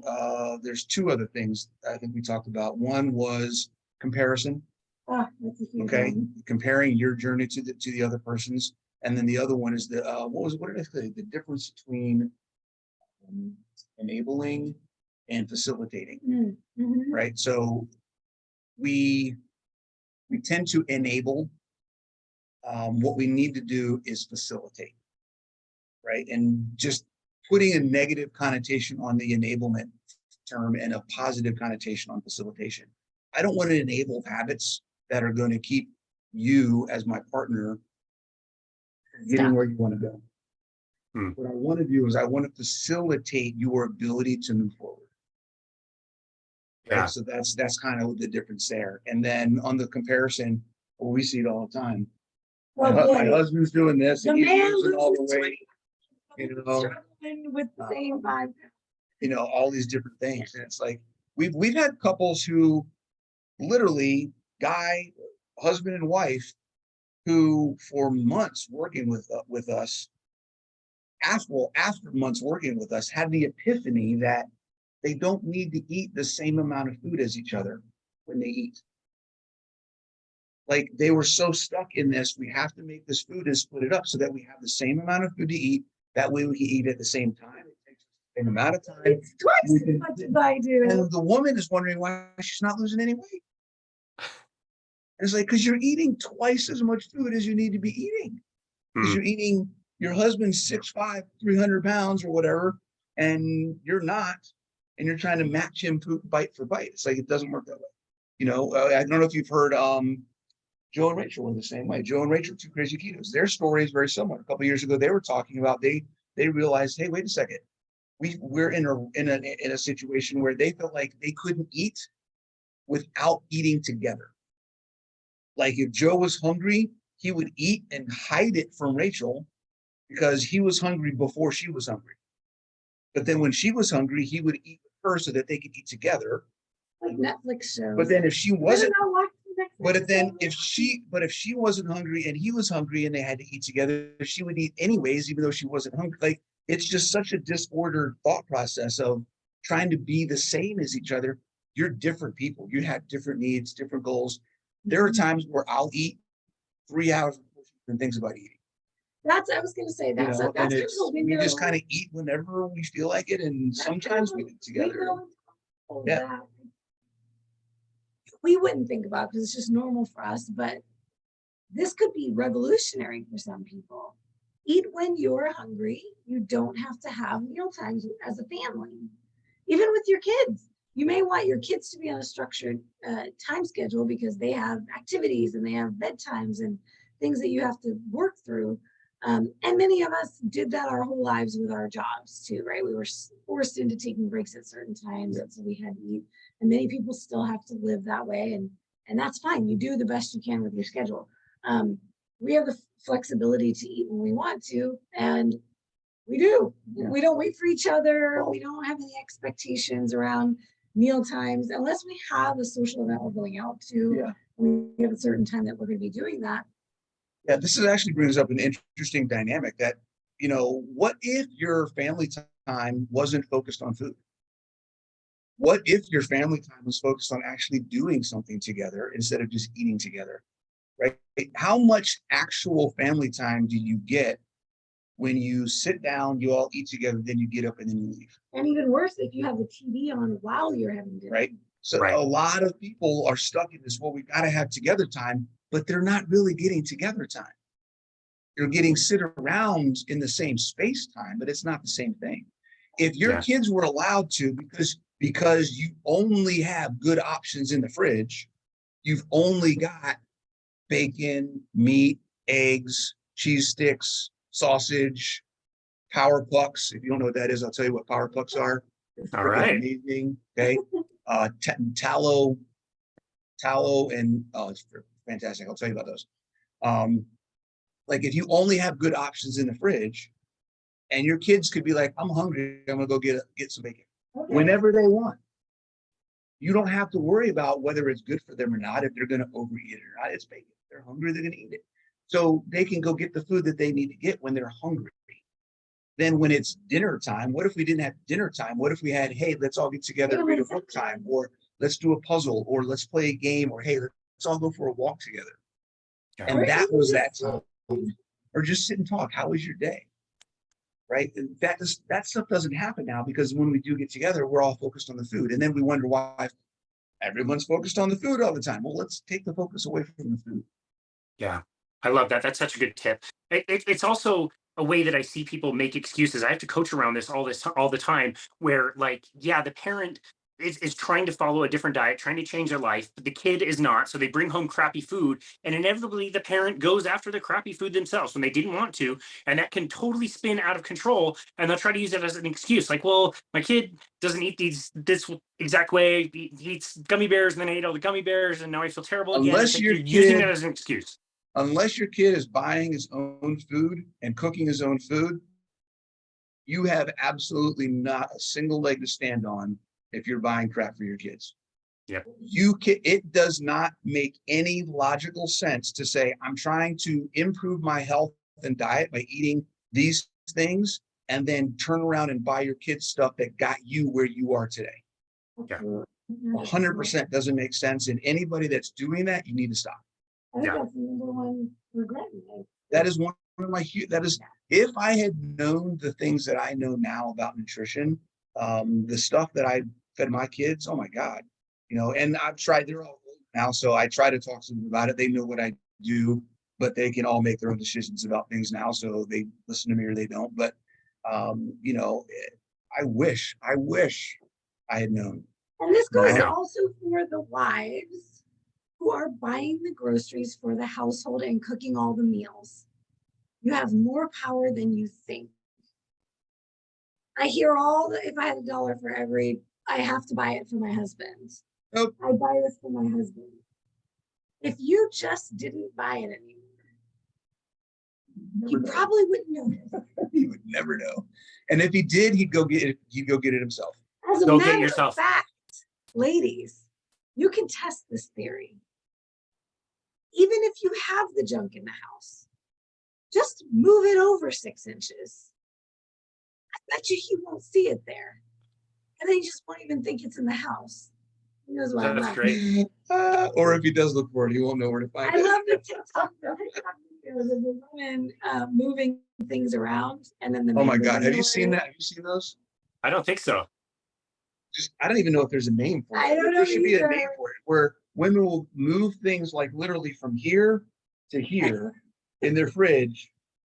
there's two other things I think we talked about. One was comparison. Oh, that's a huge Okay, one. comparing your journey to the other person's, and then the other one is the what did I say? The difference between enabling and facilitating. Mhm. Right. So we tend to enable. What we need to do is facilitate. Right, and just putting a negative connotation on the enablement term and a positive connotation on facilitation. I don't want to enable habits that are going to keep you as my partner getting Stuck. where you want to go. Hmm. What I want to do is I want to facilitate your ability to move forward. Right? Yeah. So that's kind of the difference there. And then on the comparison, well, we see it all the time. Oh My boy, husband's doing this, the and he's man losing all the loses weight. You know, struggling with the same 5 all these different things, and it's like we've had couples who literally husband and wife, who for months working with us, after months working with us, had the epiphany that they don't need to eat the same amount of food as each other when they eat. Like they were so stuck in this, we have to make this food and split it up so that we have the same amount of food to eat. That way we can eat at the same time. It takes the same amount of time. It's twice as much as I do. And the woman is wondering why she's not losing any weight. And it's like, because you're eating twice as much food as you need to be eating. Because you're eating, your husband's 6'5", 300 pounds or whatever, and you're not, and you're trying to match him bite for bite. It's like, it doesn't work that way. I don't know if you've heard Joe and Rachel were the same way. Joe and Rachel, two crazy ketos. Their story is very similar. A couple of years ago, they were talking about they realized, hey, wait a second, we're in a situation where they felt like they couldn't eat without eating together. Like if Joe was hungry, he would eat and hide it from Rachel because he was hungry before she was hungry. But then when she was hungry, he would eat with her so that they could eat together. Like Netflix shows. But then if she wasn't, if she wasn't hungry and he was hungry and they had to eat together, she would eat anyways, even though she wasn't hungry. Like it's just such a disordered thought process of trying to be the same as each other. You're different people. You have different needs, different goals. There are times where I'll eat 3 hours and things about eating. I was going to say that's we just kind of eat whenever we feel like it, and sometimes we eat together. We wouldn't think about because it's just normal for us, but this could be revolutionary for some people. Eat when you're hungry. You don't have to have meal times as a family, even with your kids. You may want your kids to be on a structured time schedule because they have activities and they have bedtimes and things that you have to work through. And many of us did that our whole lives with our jobs too, right? We were forced into taking breaks at certain times, and so we had to eat. And many people still have to live that way, and that's fine. You do the best you can with your schedule. We have the flexibility to eat when we want to, and we do. Yeah. We don't wait for each other. We don't have any expectations around meal times unless we have a social event we're going out to. Yeah. We have a certain time that we're going to be doing that. Yeah, this actually brings up an interesting dynamic that, what if your family time wasn't focused on food? What if your family time was focused on actually doing something together instead of just eating together, right? How much actual family time do you get when you sit down, you all eat together, then you get up and then you leave? And even worse, if you have the TV on while you're having dinner. Right. So a lot of people are stuck in this, well, we got to have together time, but they're not really getting together time. They're getting sit around in the same space time, but it's not the same thing. If your kids were allowed to, because you only have good options in the fridge, you've only got bacon, meat, eggs, cheese sticks, sausage, power pucks. If you don't know what that is, I'll tell you what power pucks are. It's right. Amazing. Okay. Tallow, and it's fantastic. I'll tell you about those. Like if you only have good options in the fridge, and your kids could be like, I'm hungry, I'm gonna go get some bacon whenever they want. You don't have to worry about whether it's good for them or not, if they're going to overeat it or not. It's bacon. If they're hungry, they're going to eat it. So they can go get the food that they need to get when they're hungry. Then when it's dinner time, what if we didn't have dinner time? What if we had, hey, let's all get together and read a book time, or let's do a puzzle, or let's play a game, or hey, let's all go for a walk together. And that was that time. Or just sit and talk. How was your day? Right? And that stuff doesn't happen now, because when we do get together, we're all focused on the food. And then we wonder why everyone's focused on the food all the time. Well, let's take the focus away from the food. Yeah, I love that. That's such a good tip. It's also a way that I see people make excuses. I have to coach around this all the time, where like, yeah, the parent is trying to follow a different diet, trying to change their life, but the kid is not. So they bring home crappy food, and inevitably the parent goes after the crappy food themselves when they didn't want to. And that can totally spin out of control. And they'll try to use it as an excuse. Like, well, my kid doesn't eat this exact way. He eats gummy bears, and then I ate all the gummy bears, and now I feel terrible again. Unless Like, your you're using kid- it as an excuse. Unless your kid is buying his own food and cooking his own food, you have absolutely not a single leg to stand on if you're buying crap for your kids. Yep. It does not make any logical sense to say, I'm trying to improve my health and diet by eating these things, and then turn around and buy your kids stuff that got you where you are today. Yeah. 100% doesn't make sense. And anybody that's doing that, you need to stop. I think Yeah. that's the number one regret. That is one of my if I had known the things that I know now about nutrition, the stuff that I fed my kids, oh my God, and I've tried, they're all old now, so I try to talk to them about it. They know what I do, but they can all make their own decisions about things now. So they listen to me or they don't. But, I wish I had known. And this goes know. also for the wives who are buying the groceries for the household and cooking all the meals. You have more power than you think. I hear if I had $1 for every, I have to buy it for my husband. Nope. I buy this for my husband. If you just didn't buy it anymore, he probably wouldn't know. He would never know. And if he did, he'd go get it himself. As a Go get matter yourself. of fact, ladies, you can test this theory. Even if you have the junk in the house, just move it over 6 inches. I bet you he won't see it there. And then he just won't even think it's in the house. He knows why I'm That's laughing. great. Or if he does look for it, he won't know where to find I it. love the TikTok videos of the women moving things around, and then the Oh my man God. doesn't Have know you where seen it that? Have you seen those? I don't think so. I don't even know if there's a name for it. I don't know There should be a either. name for it, where women will move things like literally from here to here in their fridge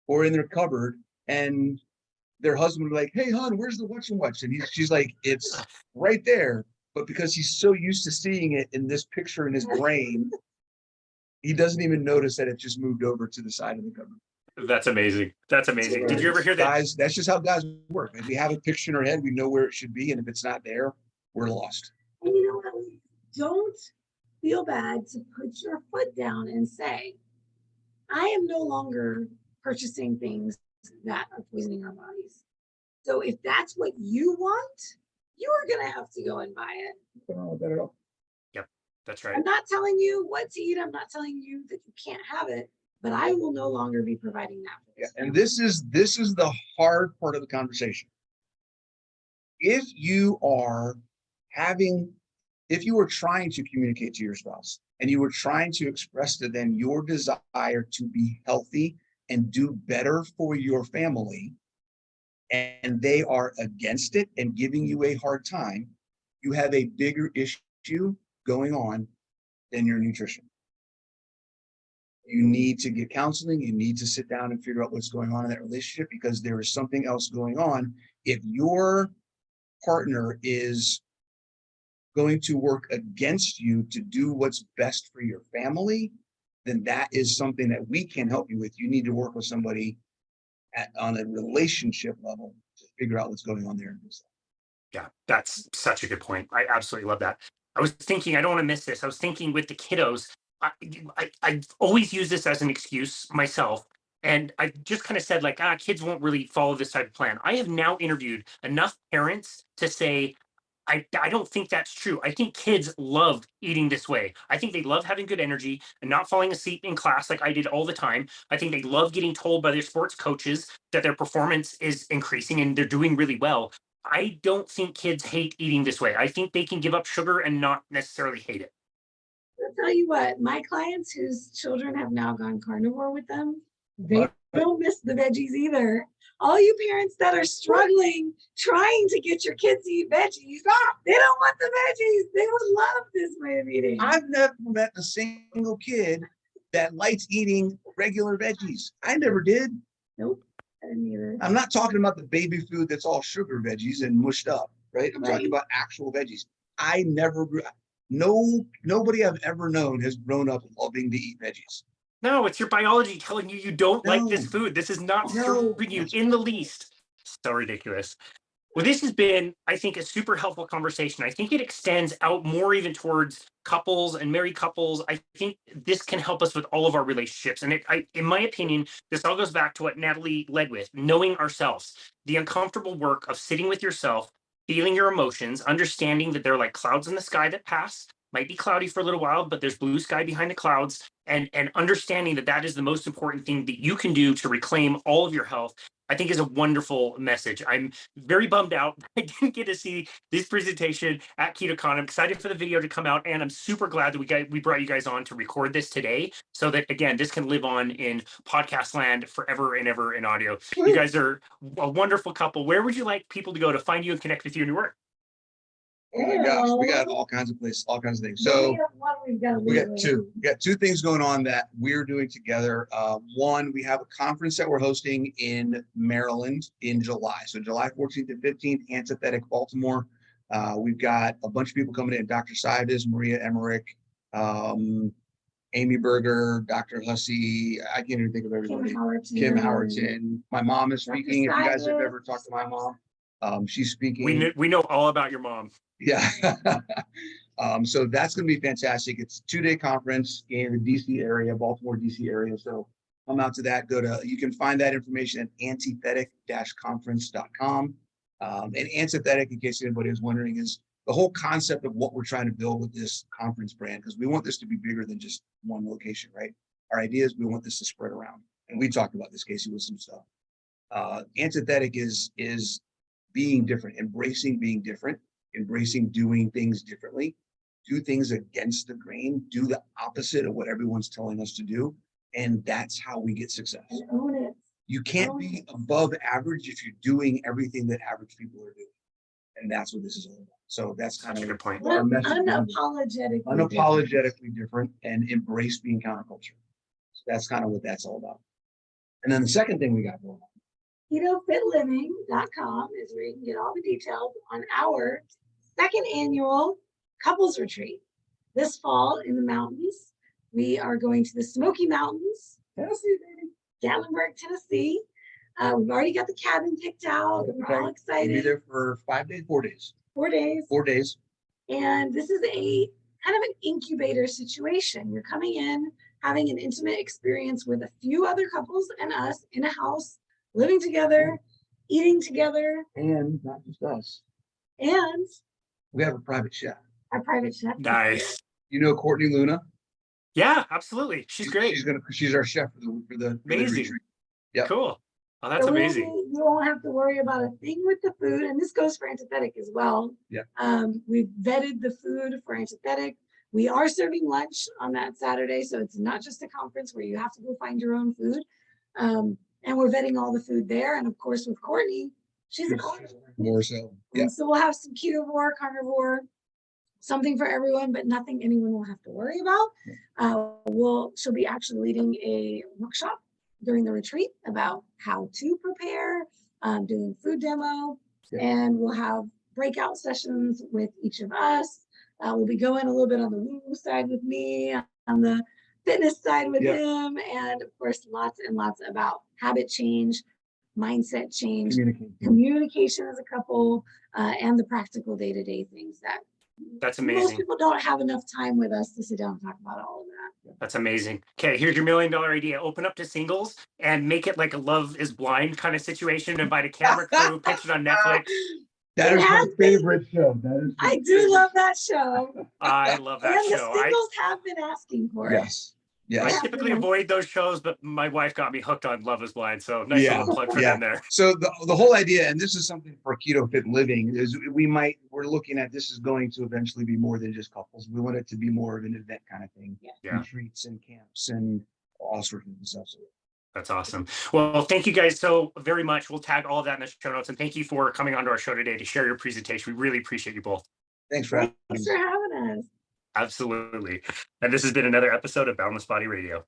or in their cupboard, and their husband will be like, hey, hon, where's the what's? And she's like, it's right there. But because he's so used to seeing it in this picture in his brain, he doesn't even notice that it just moved over to the side of the cupboard. That's amazing. That's amazing. Did you ever hear that? Guys, that's just how guys work. If we have a picture in our head, we know where it should be. And if it's not there, we're lost. And you know what? Don't feel bad to put your foot down and say, I am no longer purchasing things that are poisoning our bodies. So if that's what you want, you are going to have to go and buy it. Nothing wrong with that at all. That's right. I'm not telling you what to eat. I'm not telling you that you can't have it, but I will no longer be providing that for this. Yeah, and this is the hard part of the conversation. If you are trying to communicate to your spouse and you were trying to express to them your desire to be healthy and do better for your family, and they are against it and giving you a hard time, you have a bigger issue going on than your nutrition. You need to get counseling. You need to sit down and figure out what's going on in that relationship, because there is something else going on. If your partner is going to work against you to do what's best for your family, then that is something that we can help you with. You need to work with somebody on a relationship level to figure out what's going on there. Yeah, that's such a good point. I absolutely love that. I was thinking, I don't want to miss this. I was thinking with the kiddos, I always use this as an excuse myself. And I just kind of said, like, kids won't really follow this type of plan. I have now interviewed enough parents to say, I don't think that's true. I think kids love eating this way. I think they love having good energy and not falling asleep in class like I did all the time. I think they love getting told by their sports coaches that their performance is increasing and they're doing really well. I don't think kids hate eating this way. I think they can give up sugar and not necessarily hate it. I'll tell you what, my clients whose children have now gone carnivore with them, they don't miss the veggies either. All you parents that are struggling, trying to get your kids to eat veggies, they don't want the veggies. They would love this way of eating. I've never met a single kid that likes eating regular veggies. I never did. Nope, I didn't either. I'm not talking about the baby food that's all sugar veggies and mushed up, right? I'm talking about actual veggies. I never grew. Nobody I've ever known has grown up loving to eat veggies. No, it's your biology telling you don't like this food. This is not serving you in the least. So ridiculous. Well, this has been, I think, a super helpful conversation. I think it extends out more even towards couples and married couples. I think this can help us with all of our relationships. And in my opinion, this all goes back to what Natalie led with, knowing ourselves, the uncomfortable work of sitting with yourself, feeling your emotions, understanding that they're like clouds in the sky that pass, might be cloudy for a little while, but there's blue sky behind the clouds, and understanding that that is the most important thing that you can do to reclaim all of your health, I think is a wonderful message. I'm very bummed out I didn't get to see this presentation at KetoCon. I'm excited for the video to come out, and I'm super glad that we brought you guys on to record this today so that, again, this can live on in podcast land forever and ever in audio. You guys are a wonderful couple. Where would you like people to go to find you and connect with you and your work? Oh my gosh, we got all kinds of places, all kinds of things. So we got two things going on that we're doing together. One, we have a conference that we're hosting in Maryland in July. So July 14th and 15th, Antithetic, Baltimore. We've got a bunch of people coming in: Dr. Saivis, Maria Emmerich, Amy Berger, Dr. Hussey. I can't even think of everybody. Kim Howerton. My mom is speaking. If you guys have ever talked to my mom, she's speaking. We know all about your mom. Yeah. So that's going to be fantastic. It's a 2-day conference in the DC area, Baltimore, DC area. So come out to that. You can find that information at antithetic-conference.com. And Antithetic, in case anybody is wondering, is the whole concept of what we're trying to build with this conference brand, because we want this to be bigger than just one location, right? Our idea is we want this to spread around. And we talked about this, Casey, with some stuff. Antithetic is being different, embracing being different, embracing doing things differently, do things against the grain, do the opposite of what everyone's telling us to do. And that's how we get success. Own it. You can't be above average if you're doing everything that average people are doing. And that's what this is all about. So that's kind of a good point. Our message. Unapologetically different and embrace being counterculture. So that's kind of what that's all about. And then the second thing we got going on, KetoFitLiving.com is where you can get all the details on our second annual couples retreat. This fall in the mountains, we are going to the Smoky Mountains, Tennessee, baby. Gatlinburg, Tennessee. We've already got the cabin picked out. We're all excited. We'll be there for 5 days, 4 days. 4 days. 4 days. And this is a kind of an incubator situation. You're coming in, having an intimate experience with a few other couples and us in a house, living together, eating together. And not just us. And we have a private chef. Our private chef. Nice. You know Courtney Luna? Yeah, absolutely. She's great. She's our chef for the amazing. Yeah. Cool. Oh, that's amazing. You won't have to worry about a thing with the food, and this goes for Antithetic as well. Yeah. We've vetted the food for Antithetic. We are serving lunch on that Saturday, so it's not just a conference where you have to go find your own food. And we're vetting all the food there. And of course, with Courtney, she's a carnivore. More so. Yeah. So we'll have some ketovore, carnivore, something for everyone, but nothing anyone will have to worry about. She'll be actually leading a workshop during the retreat about how to prepare, doing food demo, and we'll have breakout sessions with each of us. We'll be going a little bit on the woo side with me, on the fitness side with him, and of course, lots and lots about habit change, mindset change, communication as a couple, and the practical day-to-day things that's amazing. Most people don't have enough time with us to sit down and talk about all of that. That's amazing. Okay, here's your $1 million idea. Open up to singles and make it like a Love is Blind kind of situation. Invite a camera crew, pitch it on Netflix. That It is my has been. favorite show. That is. I do love that show. I love that And the show. singles have been asking for it. Yes. I Yes. typically avoid those shows, but my wife got me hooked on Love is Blind. So nice Yeah, little plug for yeah. them there. So the whole idea, and this is something for Keto Fit Living, is we're looking at this is going to eventually be more than just couples. We want it to be more of an event kind of thing. Yeah. Retreats and camps and all sorts of stuff. So That's awesome. Well, thank you guys so very much. We'll tag all of that in the show notes. And thank you for coming onto our show today to share your presentation. We really appreciate you both. thanks for having Thanks me. for having us. Absolutely. And this has been another episode of Boundless Body Radio.